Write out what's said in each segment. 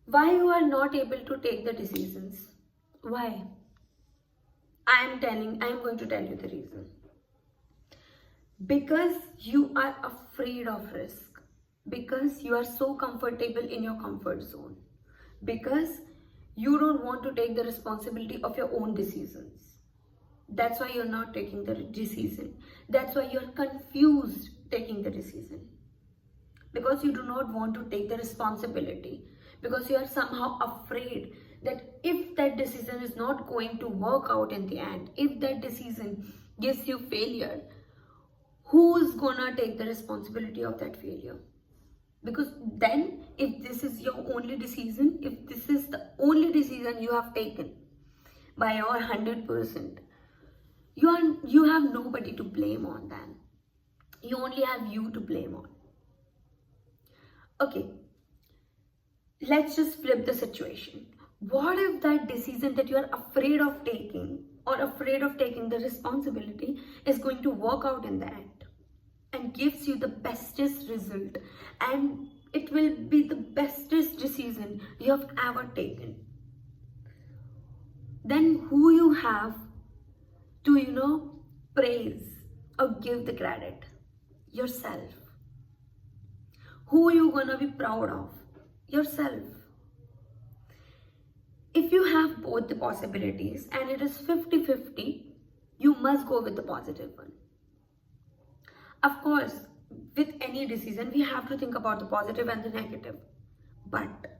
Why you are not able to take the decisions? Why? I am going to tell you the reason. Because you are afraid of risk, because you are so comfortable in your comfort zone, because you don't want to take the responsibility of your own decisions. That's why you're not taking the decision. That's why you're confused taking the decision, because you do not want to take the responsibility, because you are somehow afraid that if that decision is not going to work out in the end, if that decision gives you failure, who's gonna take the responsibility of that failure? Because then, if this is your only decision, if this is the only decision you have taken by your 100%, you have nobody to blame on. Then you only have you to blame on. Okay, let's just flip the situation. What if that decision that you are afraid of taking, or afraid of taking the responsibility, is going to work out in the end and gives you the bestest result, and it will be the bestest decision you have ever taken? Then who you have to praise or give the credit? Yourself. Who you gonna be proud of? Yourself. If you have both the possibilities and it is 50-50, you must go with the positive one. Of course, with any decision, we have to think about the positive and the negative. But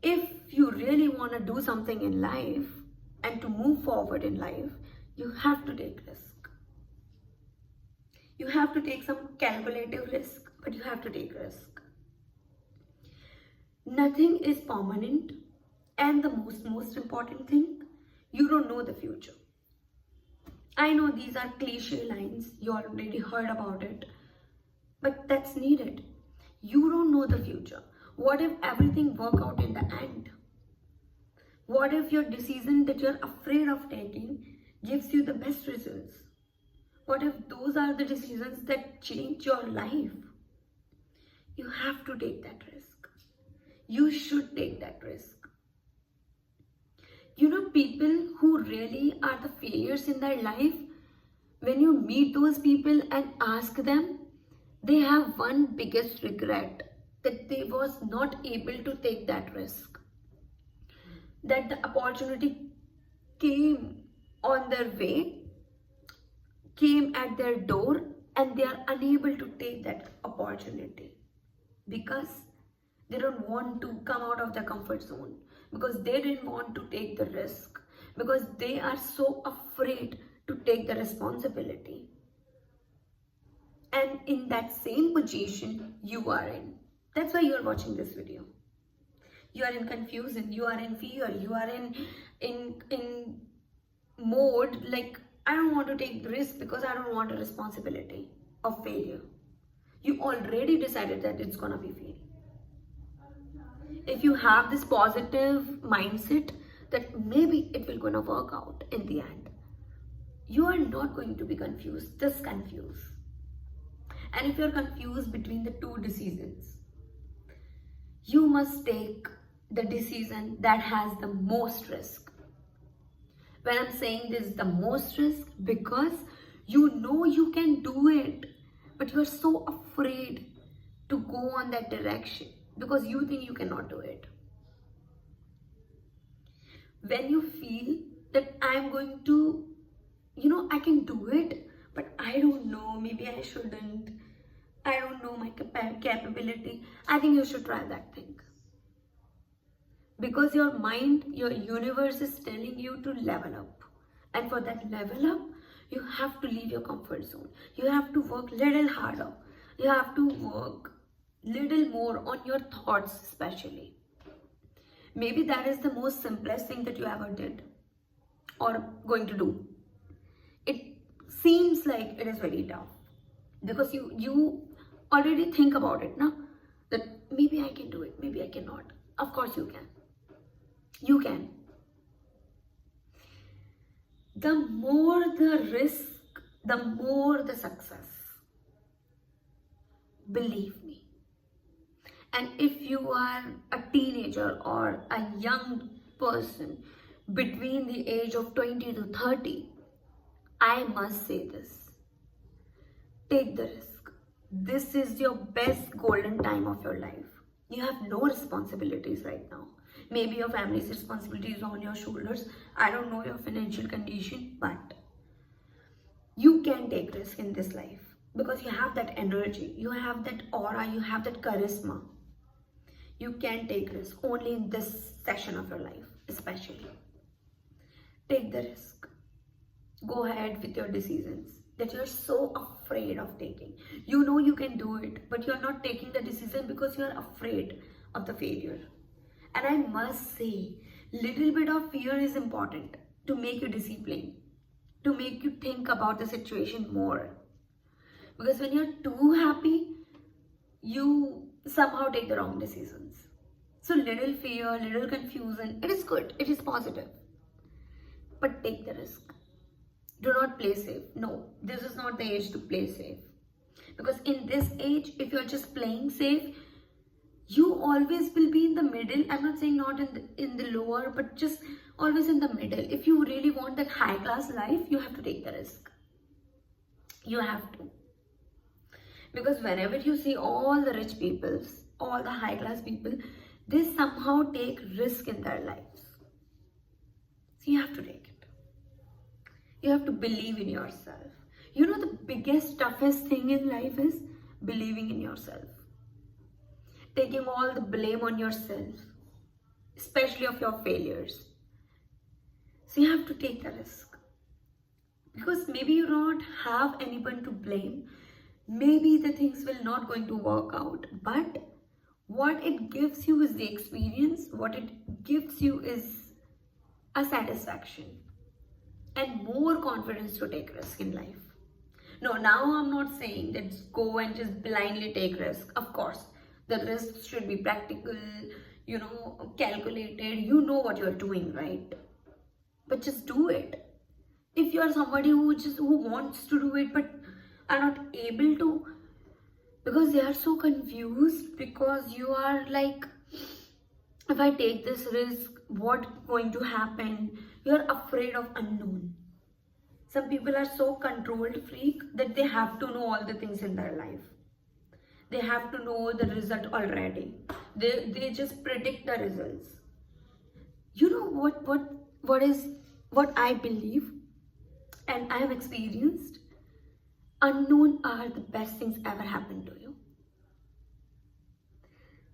if you really want to do something in life and to move forward in life, you have to take risk. You have to take some calculative risk, but you have to take risk. Nothing is permanent, and the most important thing, you don't know the future. I know these are cliche lines, you already heard about it, but that's needed. You don't know the future. What if everything work out in the end? What if your decision that you're afraid of taking gives you the best results? What if those are the decisions that change your life? You have to take that risk. You should take that risk. People who really are the failures in their life, when you meet those people and ask them, they have one biggest regret, that they was not able to take that risk. That the opportunity came on their way, came at their door, and they are unable to take that opportunity because they don't want to come out of their comfort zone, because they didn't want to take the risk, because they are so afraid to take the responsibility. And in that same position you are in. That's why you are watching this video. You are in confusion, you are in fear, you are in mode like, I don't want to take the risk because I don't want a responsibility of failure. You already decided that it's gonna be fail. If you have this positive mindset that maybe it will gonna work out in the end, you are not going to be confused, just confused. And if you're confused between the two decisions, you must take the decision that has the most risk. When I'm saying this is the most risk, because you know you can do it, but you're so afraid to go on that direction because you think you cannot do it. When you feel that I'm going to, I can do it, but I don't know, maybe I shouldn't, I don't know my capability, I think you should try that thing. Because your mind, your universe is telling you to level up. And for that level up, you have to leave your comfort zone. You have to work little harder. You have to work little more on your thoughts, especially. Maybe that is the most simplest thing that you ever did or going to do. It seems like it is very tough because you already think about it now, that maybe I can do it, maybe I cannot. Of course you can. You can. The more the risk, the more the success. Believe me. And if you are a teenager or a young person between the age of 20 to 30, I must say this: take the risk. This is your best golden time of your life. You have no responsibilities right now. Maybe your family's responsibility is on your shoulders. I don't know your financial condition, but you can take risk in this life because you have that energy, you have that aura, you have that charisma. You can take risk only in this session of your life, especially. Take the risk. Go ahead with your decisions that you're so afraid of taking. You know you can do it, but you're not taking the decision because you're afraid of the failure. And I must say, little bit of fear is important to make you disciplined, to make you think about the situation more. Because when you're too happy, you somehow take the wrong decisions. So little fear, little confusion, it is good, it is positive. But take the risk. Do not play safe. No, this is not the age to play safe. Because in this age, if you're just playing safe, you always will be in the middle. I'm not saying not in the lower, but just always in the middle. If you really want that high class life, you have to take the risk. You have to. Because whenever you see all the rich people, all the high class people, they somehow take risk in their lives. So you have to take it. You have to believe in yourself. You know, the biggest, toughest thing in life is believing in yourself. Taking all the blame on yourself, especially of your failures. So you have to take the risk. Because maybe you don't have anyone to blame. Maybe the things will not going to work out. But what it gives you is the experience. What it gives you is a satisfaction and more confidence to take risk in life. No, now I'm not saying that go and just blindly take risk. Of course, the risks should be practical, calculated. You know what you're doing, right? But just do it. If you are somebody who wants to do it but are not able to, because they are so confused, because you are like, if I take this risk, what's going to happen? You're afraid of unknown. Some people are so controlled freak that they have to know all the things in their life. They have to know the result already. They just predict the results. You know what I believe and I have experienced? Unknown are the best things ever happened to you.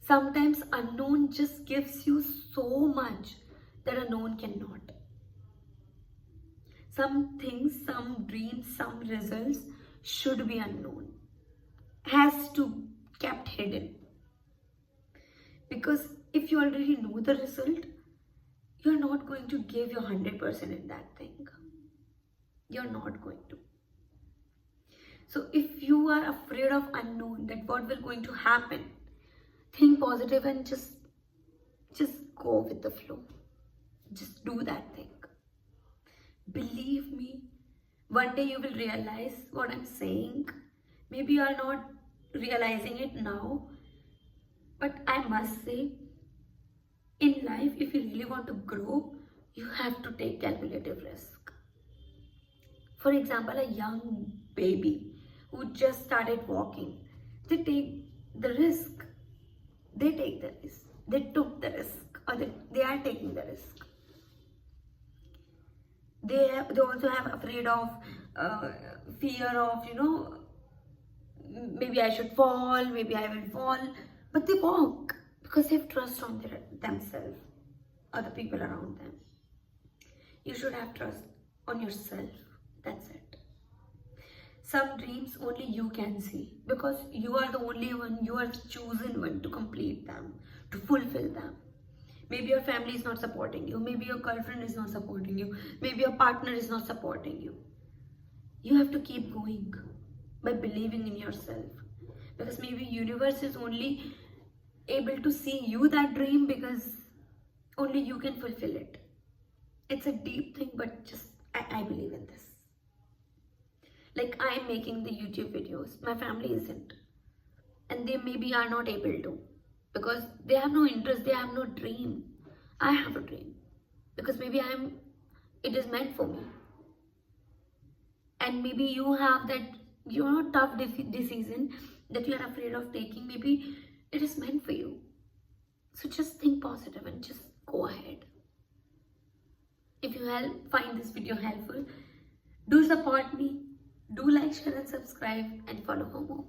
Sometimes unknown just gives you so much that a known cannot. Some things, some dreams, some results should be unknown. Has to kept hidden. Because if you already know the result, you're not going to give your 100% in that thing. You're not going to. So if you are afraid of unknown, that what will going to happen, think positive and just go with the flow. Just do that thing. Believe me, one day you will realize what I'm saying. Maybe you are not realizing it now, but I must say, in life, if you really want to grow, you have to take calculative risk. For example, a young baby who just started walking, they take the risk. They take the risk. They took the risk, or they are taking the risk. They also have afraid of fear of, maybe I should fall, maybe I will fall. But they walk because they have trust on themselves or the people around them. You should have trust on yourself. That's it. Some dreams only you can see because you are the only one, you are the chosen one to complete them, to fulfill them. Maybe your family is not supporting you. Maybe your girlfriend is not supporting you. Maybe your partner is not supporting you. You have to keep going by believing in yourself. Because maybe universe is only able to see you that dream because only you can fulfill it. It's a deep thing, but just I believe in this. Like I'm making the YouTube videos. My family isn't. And they maybe are not able to. because they have no interest, they have no dream. I have a dream because maybe it is meant for me. And maybe you have that, tough decision that you are afraid of taking. Maybe it is meant for you. So just think positive and just go ahead. If you find this video helpful, do support me, do like, share and subscribe, and follow for more.